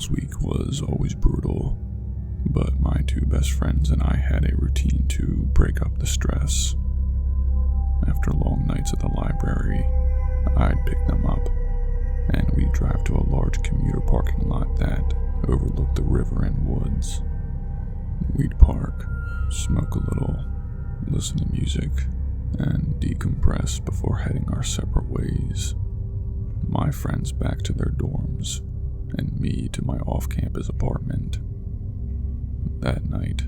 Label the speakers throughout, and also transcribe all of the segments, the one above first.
Speaker 1: Girls Week was always brutal, but my two best friends and I had a routine to break up the stress. After long nights at the library, I'd pick them up, and we'd drive to a large commuter parking lot that overlooked the river and woods. We'd park, smoke a little, listen to music, and decompress before heading our separate ways. My friends back to their dorms, and me to my off-campus apartment. That night,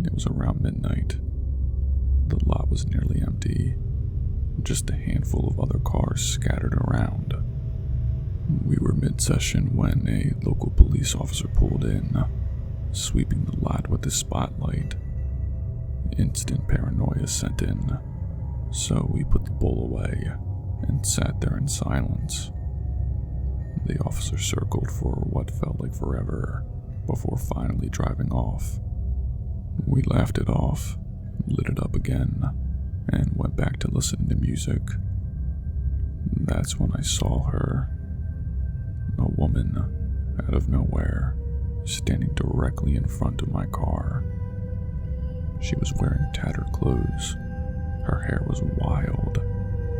Speaker 1: it was around midnight. The lot was nearly empty, just a handful of other cars scattered around. We were mid-session when a local police officer pulled in, sweeping the lot with his spotlight. Instant paranoia set in, so we put the bowl away and sat there in silence. The officer circled for what felt like forever before finally driving off. We laughed it off, lit it up again, and went back to listening to music. That's when I saw her. A woman, out of nowhere, standing directly in front of my car. She was wearing tattered clothes. Her hair was wild,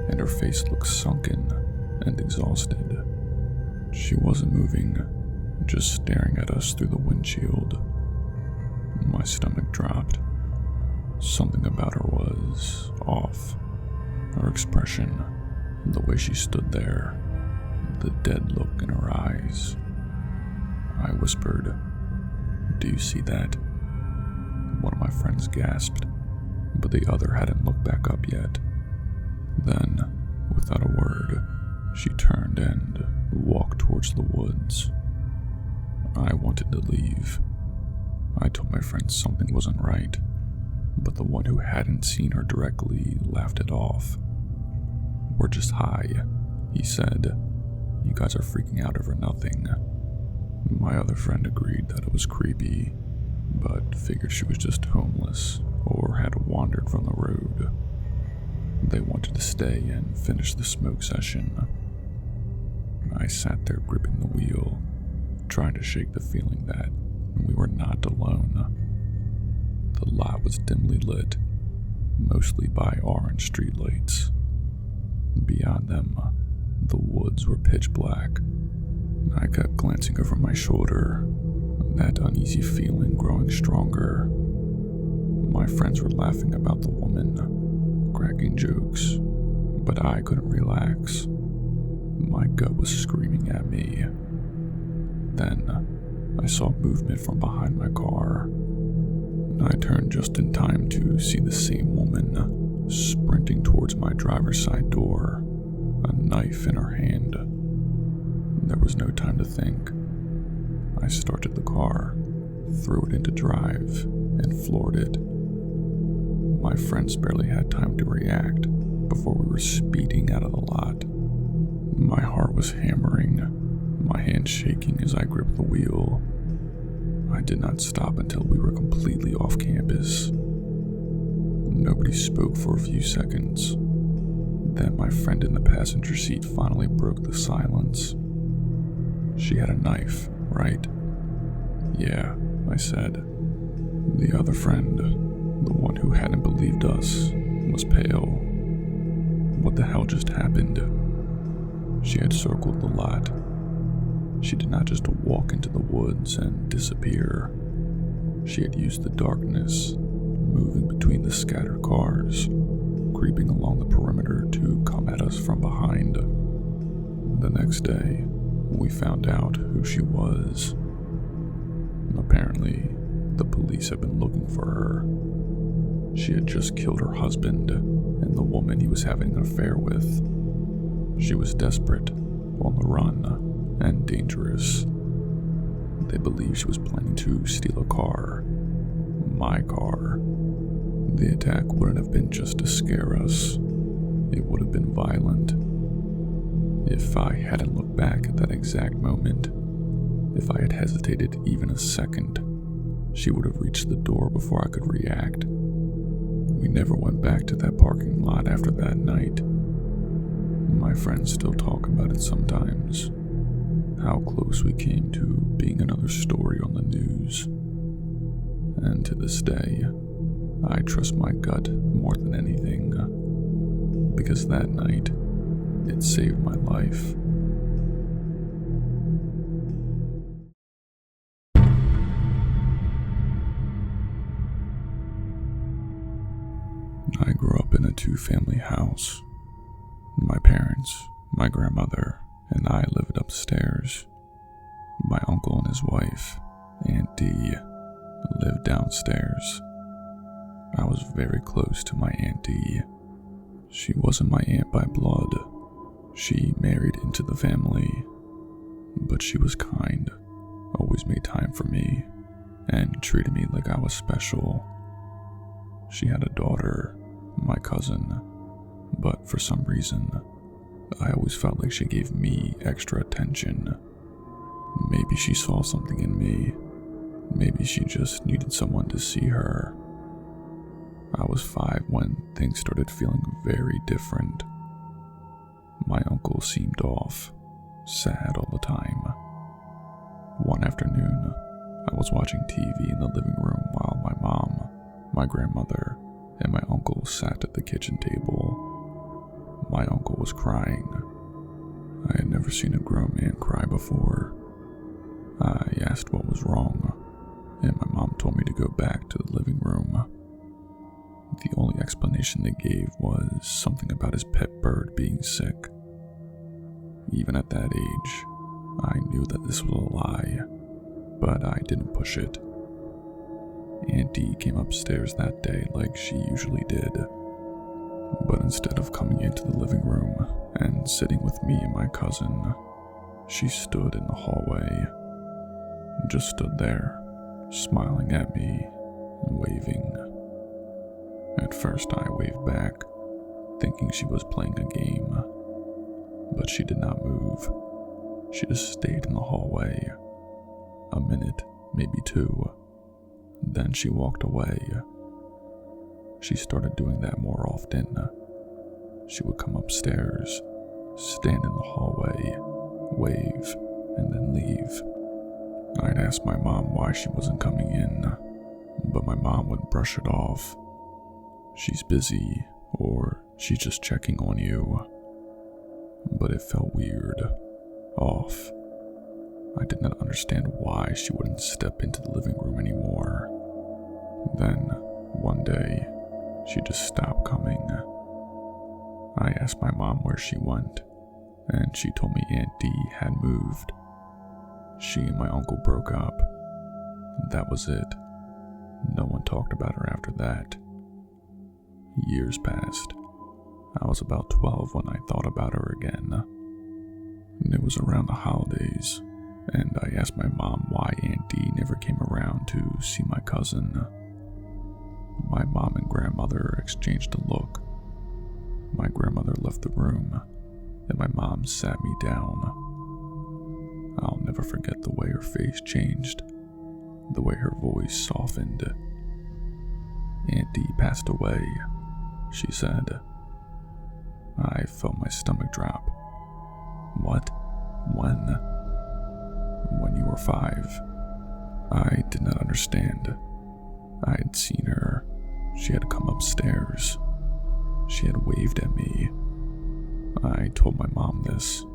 Speaker 1: and her face looked sunken and exhausted. She wasn't moving, just staring at us through the windshield. My stomach dropped. Something about her was off. Her expression, the way she stood there, the dead look in her eyes. I whispered, "Do you see that?" One of my friends gasped, but the other hadn't looked back up yet. Then, without a word, she turned and walked towards the woods. I wanted to leave. I told my friends something wasn't right, but the one who hadn't seen her directly laughed it off. "We're just high," he said. "You guys are freaking out over nothing." My other friend agreed that it was creepy, but figured she was just homeless or had wandered from the road. They wanted to stay and finish the smoke session. I sat there gripping the wheel, trying to shake the feeling that we were not alone. The lot was dimly lit, mostly by orange streetlights. Beyond them, the woods were pitch black. I kept glancing over my shoulder, that uneasy feeling growing stronger. My friends were laughing about the woman, cracking jokes, but I couldn't relax. My gut was screaming at me. Then, I saw movement from behind my car. I turned just in time to see the same woman sprinting towards my driver's side door, a knife in her hand. There was no time to think. I started the car, threw it into drive, and floored it. My friends barely had time to react before we were speeding out of the lot. My heart was hammering, my hands shaking as I gripped the wheel. I did not stop until we were completely off campus. Nobody spoke for a few seconds. Then my friend in the passenger seat finally broke the silence. "She had a knife, right?" "Yeah," I said. The other friend, the one who hadn't believed us, was pale. What the hell just happened? She had circled the lot. She did not just walk into the woods and disappear. She had used the darkness, moving between the scattered cars, creeping along the perimeter to come at us from behind. The next day, we found out who she was. Apparently, the police had been looking for her. She had just killed her husband and the woman he was having an affair with. She was desperate, on the run, and dangerous. They believed she was planning to steal a car. My car. The attack wouldn't have been just to scare us. It would have been violent. If I hadn't looked back at that exact moment, if I had hesitated even a second, she would have reached the door before I could react. We never went back to that parking lot after that night. My friends still talk about it sometimes. how close we came to being another story on the news. And to this day, I trust my gut more than anything, because that night, it saved my life. I grew up in a two-family house. My parents, my grandmother, and I lived upstairs. My uncle and his wife, Aunt Dee, lived downstairs. I was very close to my Aunt Dee. She wasn't my aunt by blood. She married into the family, but she was kind, always made time for me, and treated me like I was special. She had a daughter, my cousin, but for some reason, I always felt like she gave me extra attention. Maybe she saw something in me. Maybe she just needed someone to see her. I was 5 when things started feeling very different. My uncle seemed off, sad all the time. One afternoon, I was watching TV in the living room while my mom, my grandmother, and my uncle sat at the kitchen table. My uncle was crying. I had never seen a grown man cry before. I asked what was wrong, and my mom told me to go back to the living room. The only explanation they gave was something about his pet bird being sick. Even at that age, I knew that this was a lie, but I didn't push it. Aunt Dee came upstairs that day like she usually did, but instead of coming into the living room and sitting with me and my cousin, she stood in the hallway, just stood there, smiling at me and waving. At first I waved back, thinking she was playing a game, but she did not move. She just stayed in the hallway. A minute, maybe 2. Then she walked away. She started doing that more often. She would come upstairs, stand in the hallway, wave, and then leave. I'd ask my mom why she wasn't coming in, but my mom would brush it off. She's busy, or she's just checking on you. But it felt weird, off. I did not understand why she wouldn't step into the living room anymore. Then, one day, she just stopped coming. I asked my mom where she went, and she told me Aunt Dee had moved. She and my uncle broke up. That was it. No one talked about her after that. Years passed. I was about 12 when I thought about her again. It was around the holidays, and I asked my mom why Aunt Dee never came around to see my cousin. My mom and grandmother exchanged a look. My grandmother left the room, and my mom sat me down. I'll never forget the way her face changed, the way her voice softened. Aunt Dee passed away, she said. I felt my stomach drop. What? When? When you were 5. I did not understand. I had seen her. She had come upstairs. She had waved at me. I told my mom this,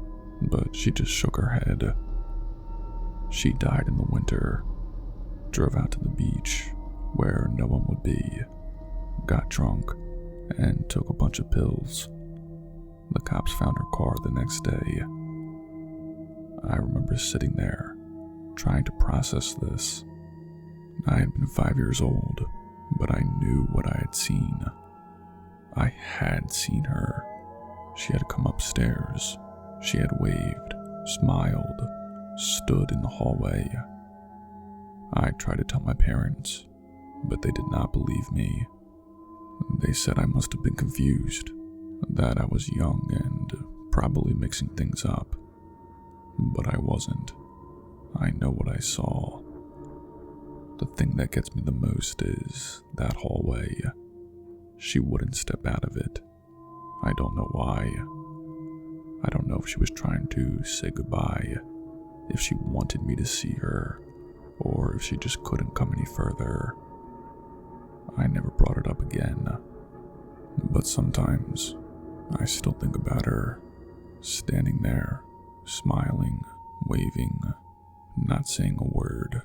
Speaker 1: but she just shook her head. She died in the winter, drove out to the beach where no one would be, got drunk, and took a bunch of pills. The cops found her car the next day. I remember sitting there, trying to process this. I had been 5 years old, but I knew what I had seen. I had seen her. She had come upstairs. She had waved, smiled, stood in the hallway. I tried to tell my parents, but they did not believe me. They said I must have been confused, that I was young and probably mixing things up. But I wasn't. I know what I saw. The thing that gets me the most is that hallway. She wouldn't step out of it. I don't know why. I don't know if she was trying to say goodbye, if she wanted me to see her, or if she just couldn't come any further. I never brought it up again, but sometimes I still think about her, standing there, smiling, waving, not saying a word,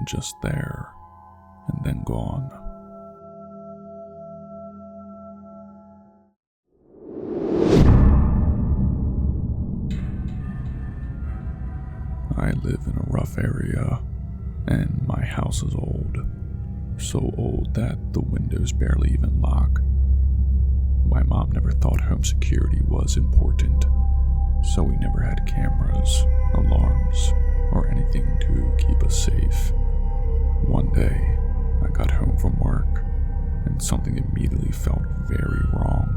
Speaker 1: just there, and then gone. I live in a rough area, and my house is old. So old that the windows barely even lock. My mom never thought home security was important, so we never had cameras, alarms, or anything to keep us safe. One day, I got home from work, and something immediately felt very wrong.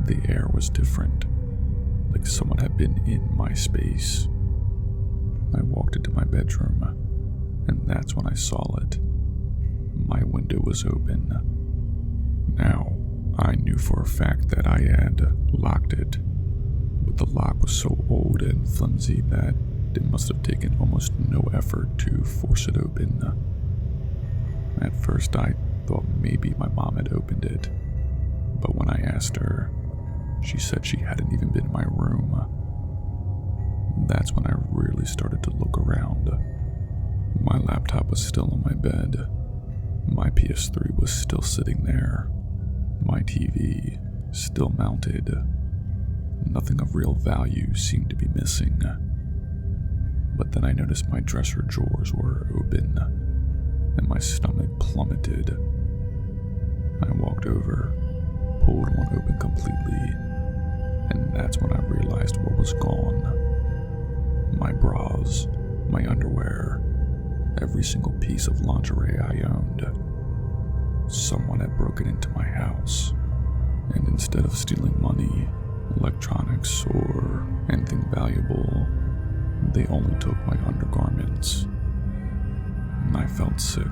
Speaker 1: The air was different, like someone had been in my space. I walked into my bedroom, and that's when I saw it. My window was open. Now, I knew for a fact that I had locked it, but the lock was so old and flimsy that it must have taken almost no effort to force it open. At first, I thought maybe my mom had opened it, but when I asked her, she said she hadn't even been in my room. That's when I really started to look around. My laptop was still on my bed. My PS3 was still sitting there. My TV still mounted. Nothing of real value seemed to be missing. But then I noticed my dresser drawers were open, and my stomach plummeted. I walked over, pulled one open completely, and that's when I realized what was gone. My bras, my underwear, every single piece of lingerie I owned. Someone had broken into my house, and instead of stealing money, electronics, or anything valuable, they only took my undergarments. I felt sick.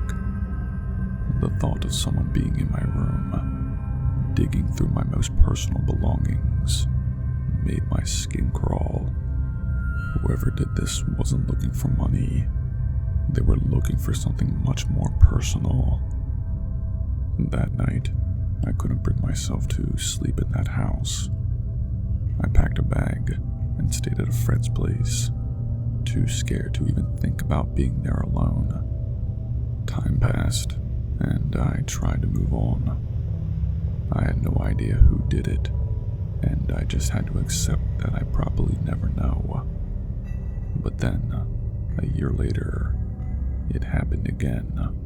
Speaker 1: The thought of someone being in my room, digging through my most personal belongings, made my skin crawl. Whoever did this wasn't looking for money. They were looking for something much more personal. That night, I couldn't bring myself to sleep in that house. I packed a bag and stayed at a friend's place, too scared to even think about being there alone. Time passed, and I tried to move on. I had no idea who did it, and I just had to accept that I probably never know. But then, a year later, it happened again.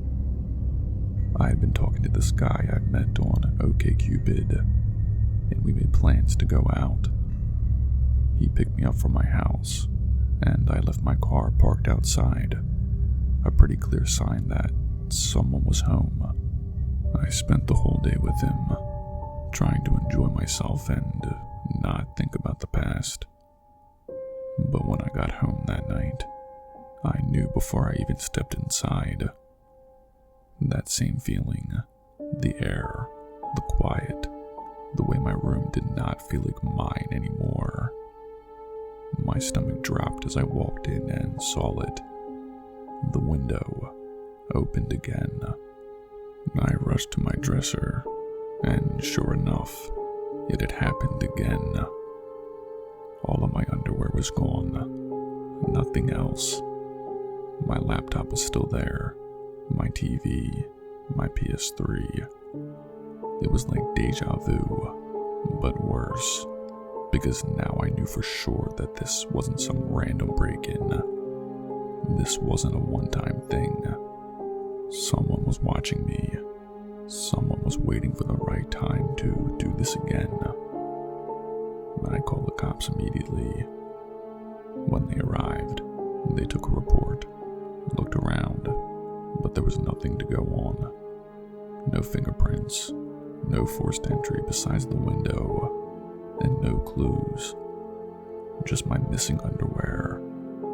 Speaker 1: I had been talking to this guy I met on OkCupid, and we made plans to go out. He picked me up from my house, and I left my car parked outside, a pretty clear sign that someone was home. I spent the whole day with him, trying to enjoy myself and not think about the past. But when I got home that night, I knew before I even stepped inside. That same feeling, the air, the quiet, the way my room did not feel like mine anymore. My stomach dropped as I walked in and saw it. The window opened again. I rushed to my dresser, and sure enough, it had happened again. All of my underwear was gone, nothing else. My laptop was still there, my TV, my PS3. It was like deja vu, but worse, because now I knew for sure that this wasn't some random break-in. This wasn't a one-time thing. Someone was watching me. Someone was waiting for the right time to do this again. I called the cops immediately. When they arrived, they took a report, looked around, but there was nothing to go on. No fingerprints, no forced entry besides the window, and no clues. Just my missing underwear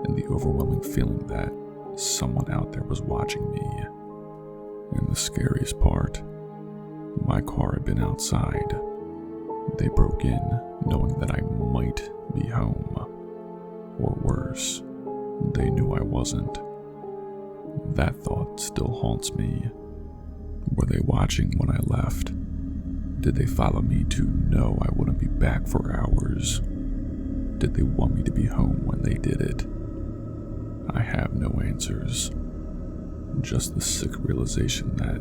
Speaker 1: and the overwhelming feeling that someone out there was watching me. And the scariest part, my car had been outside. They broke in knowing that I might be home. Or worse, they knew I wasn't. That thought still haunts me. Were they watching when I left? Did they follow me to know I wouldn't be back for hours? Did they want me to be home when they did it? I have no answers. Just the sick realization that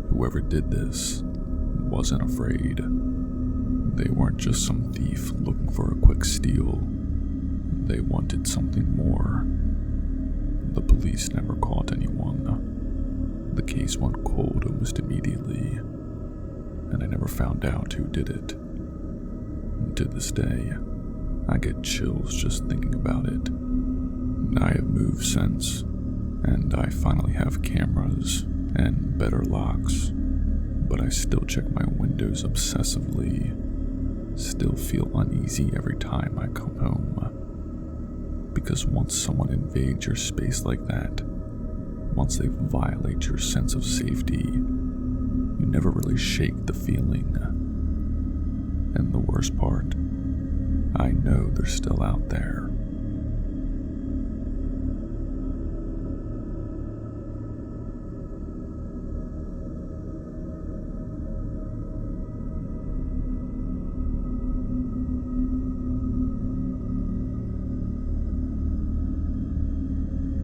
Speaker 1: whoever did this wasn't afraid. They weren't just some thief looking for a quick steal. They wanted something more. The police never caught anyone. The case went cold almost immediately, and I never found out who did it. To this day, I get chills just thinking about it. I have moved since, and I finally have cameras and better locks, but I still check my windows obsessively, still feel uneasy every time I come home. Because once someone invades your space like that, once they violate your sense of safety, you never really shake the feeling. And the worst part, I know they're still out there.